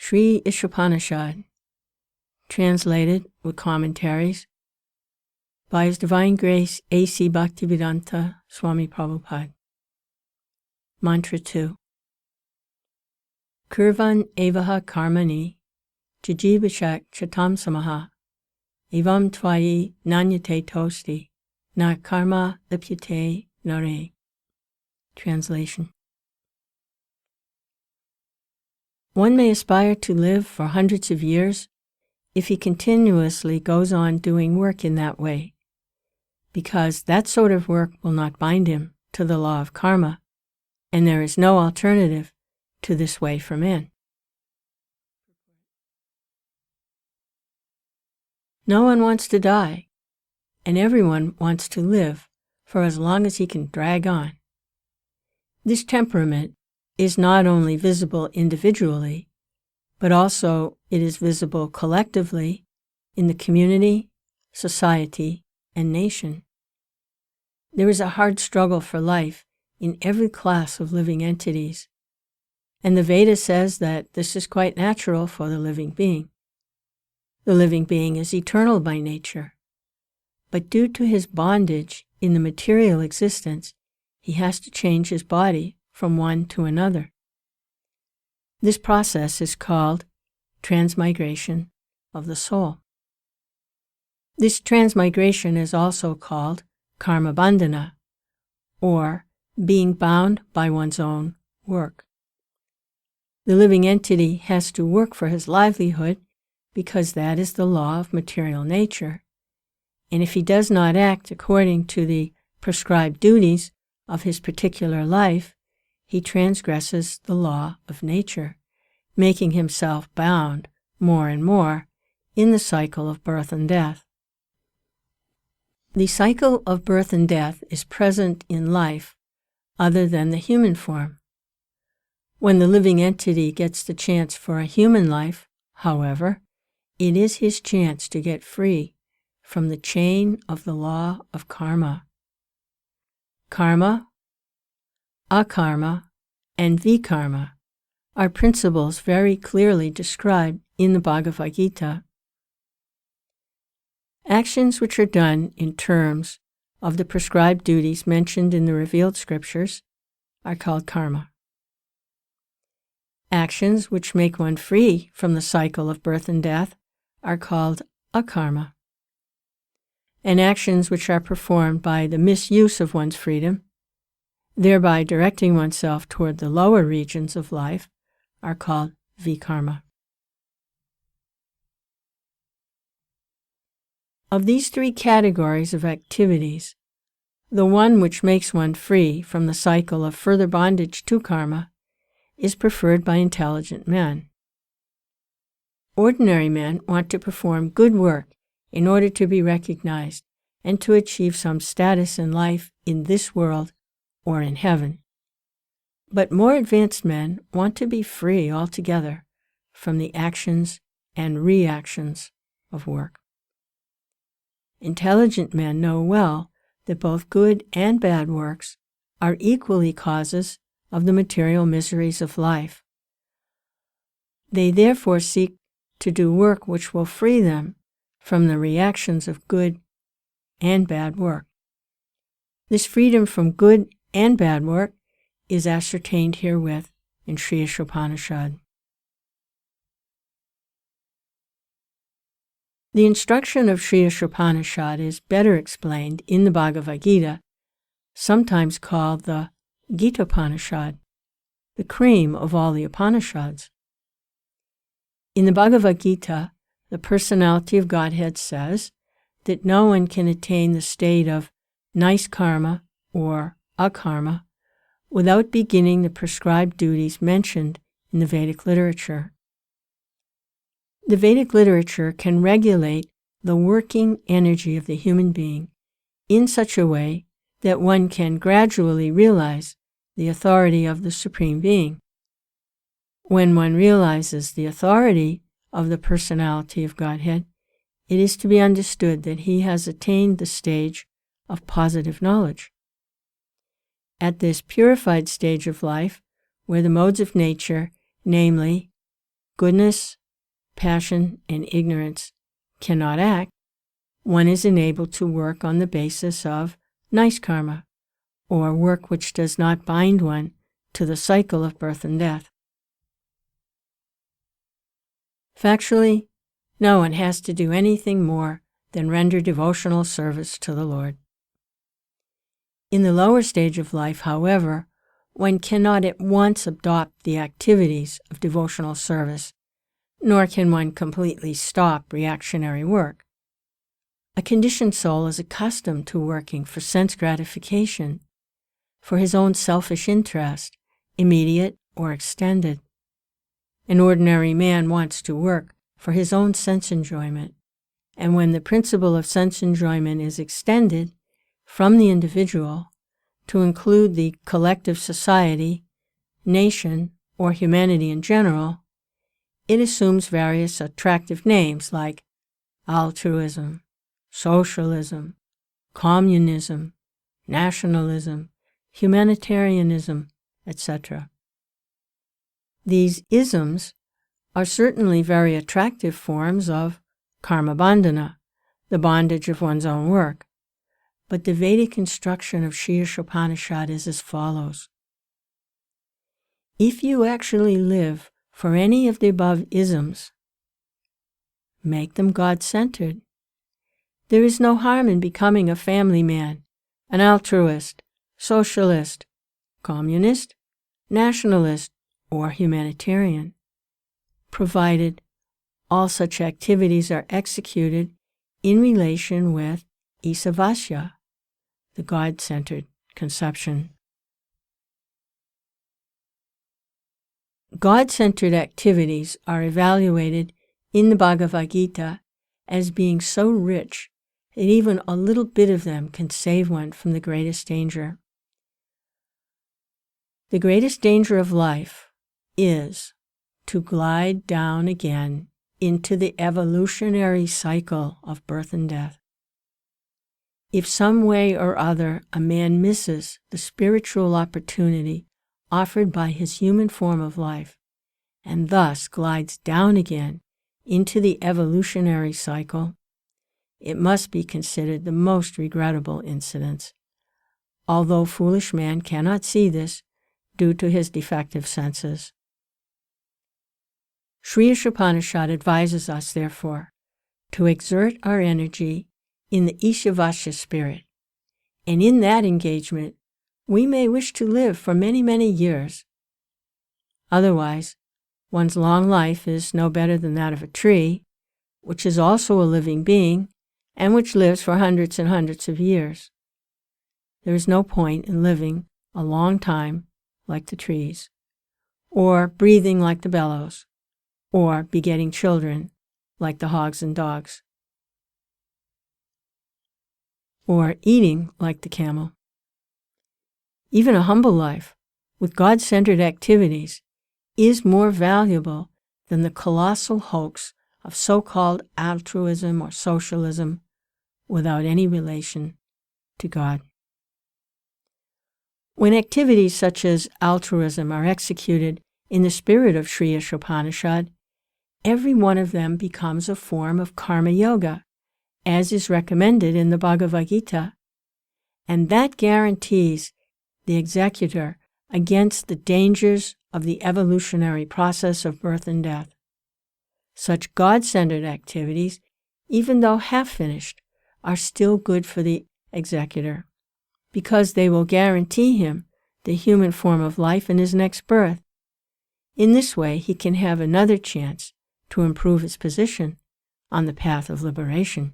Sri Isopanisad, translated with commentaries by His Divine Grace A.C. Bhaktivedanta Swami Prabhupada. Mantra 2. Kurvan evaha karmani jijivashak chatam samaha evam tvayi nanyate tosti na karma lipyate nare. Translation. One may aspire to live for hundreds of years if he continuously goes on doing work in that way, because that sort of work will not bind him to the law of karma, and there is no alternative to this way for man. No one wants to die, and everyone wants to live for as long as he can drag on. This temperament is not only visible individually, but also it is visible collectively in the community, society, and nation. There is a hard struggle for life in every class of living entities, and the Veda says that this is quite natural for the living being. The living being is eternal by nature, but due to his bondage in the material existence, he has to change his body from one to another. This process is called transmigration of the soul. This transmigration is also called karma bandhana, or being bound by one's own work. The living entity has to work for his livelihood because that is the law of material nature, and if he does not act according to the prescribed duties of his particular life, he transgresses the law of nature, making himself bound more and more in the cycle of birth and death. The cycle of birth and death is present in life other than the human form. When the living entity gets the chance for a human life, however, it is his chance to get free from the chain of the law of karma. Karma, akarma, and vikarma are principles very clearly described in the Bhagavad Gita. Actions which are done in terms of the prescribed duties mentioned in the revealed scriptures are called karma. Actions which make one free from the cycle of birth and death are called akarma. And actions which are performed by the misuse of one's freedom, thereby directing oneself toward the lower regions of life, are called vikarma. Of these three categories of activities, the one which makes one free from the cycle of further bondage to karma is preferred by intelligent men. Ordinary men want to perform good work in order to be recognized and to achieve some status in life in this world or in heaven. But more advanced men want to be free altogether from the actions and reactions of work. Intelligent men know well that both good and bad works are equally causes of the material miseries of life. They therefore seek to do work which will free them from the reactions of good and bad work. This freedom from good and bad work is ascertained herewith in Sri Isopanisad. The instruction of Sri Isopanisad is better explained in the Bhagavad Gita, sometimes called the Gita-Upanishad, the cream of all the Upanishads. In the Bhagavad Gita, the personality of Godhead says that no one can attain the state of nice karma or akarma without beginning the prescribed duties mentioned in the Vedic literature. The Vedic literature can regulate the working energy of the human being in such a way that one can gradually realize the authority of the Supreme Being. When one realizes the authority of the personality of Godhead, it is to be understood that he has attained the stage of positive knowledge. At this purified stage of life, where the modes of nature, namely goodness, passion, and ignorance cannot act, one is enabled to work on the basis of nice karma, or work which does not bind one to the cycle of birth and death. Factually, no one has to do anything more than render devotional service to the Lord. In the lower stage of life, however, one cannot at once adopt the activities of devotional service, nor can one completely stop reactionary work. A conditioned soul is accustomed to working for sense gratification, for his own selfish interest, immediate or extended. An ordinary man wants to work for his own sense enjoyment, and when the principle of sense enjoyment is extended from the individual to include the collective society, nation, or humanity in general, it assumes various attractive names like altruism, socialism, communism, nationalism, humanitarianism, etc. These isms are certainly very attractive forms of karma bandhana, the bondage of one's own work, but the Vedic instruction of Sri Isopanisad is as follows. If you actually live for any of the above isms, make them God-centered. There is no harm in becoming a family man, an altruist, socialist, communist, nationalist, or humanitarian, provided all such activities are executed in relation with Isavasya, the God-centered conception. God-centered activities are evaluated in the Bhagavad Gita as being so rich that even a little bit of them can save one from the greatest danger. The greatest danger of life is to glide down again into the evolutionary cycle of birth and death. If some way or other a man misses the spiritual opportunity offered by his human form of life, and thus glides down again into the evolutionary cycle, it must be considered the most regrettable incident, although foolish man cannot see this due to his defective senses. Sri Isopanisad advises us, therefore, to exert our energy in the Ishavasya spirit, and in that engagement we may wish to live for many, many years. Otherwise, one's long life is no better than that of a tree, which is also a living being, and which lives for hundreds and hundreds of years. There is no point in living a long time like the trees, or breathing like the bellows, or begetting children like the hogs and dogs, or eating like the camel. Even a humble life, with God-centered activities, is more valuable than the colossal hoax of so-called altruism or socialism without any relation to God. When activities such as altruism are executed in the spirit of Sri Isopanisad, every one of them becomes a form of karma yoga, as is recommended in the Bhagavad Gita, and that guarantees the executor against the dangers of the evolutionary process of birth and death. Such God-centered activities, even though half-finished, are still good for the executor, because they will guarantee him the human form of life in his next birth. In this way, he can have another chance to improve his position on the path of liberation.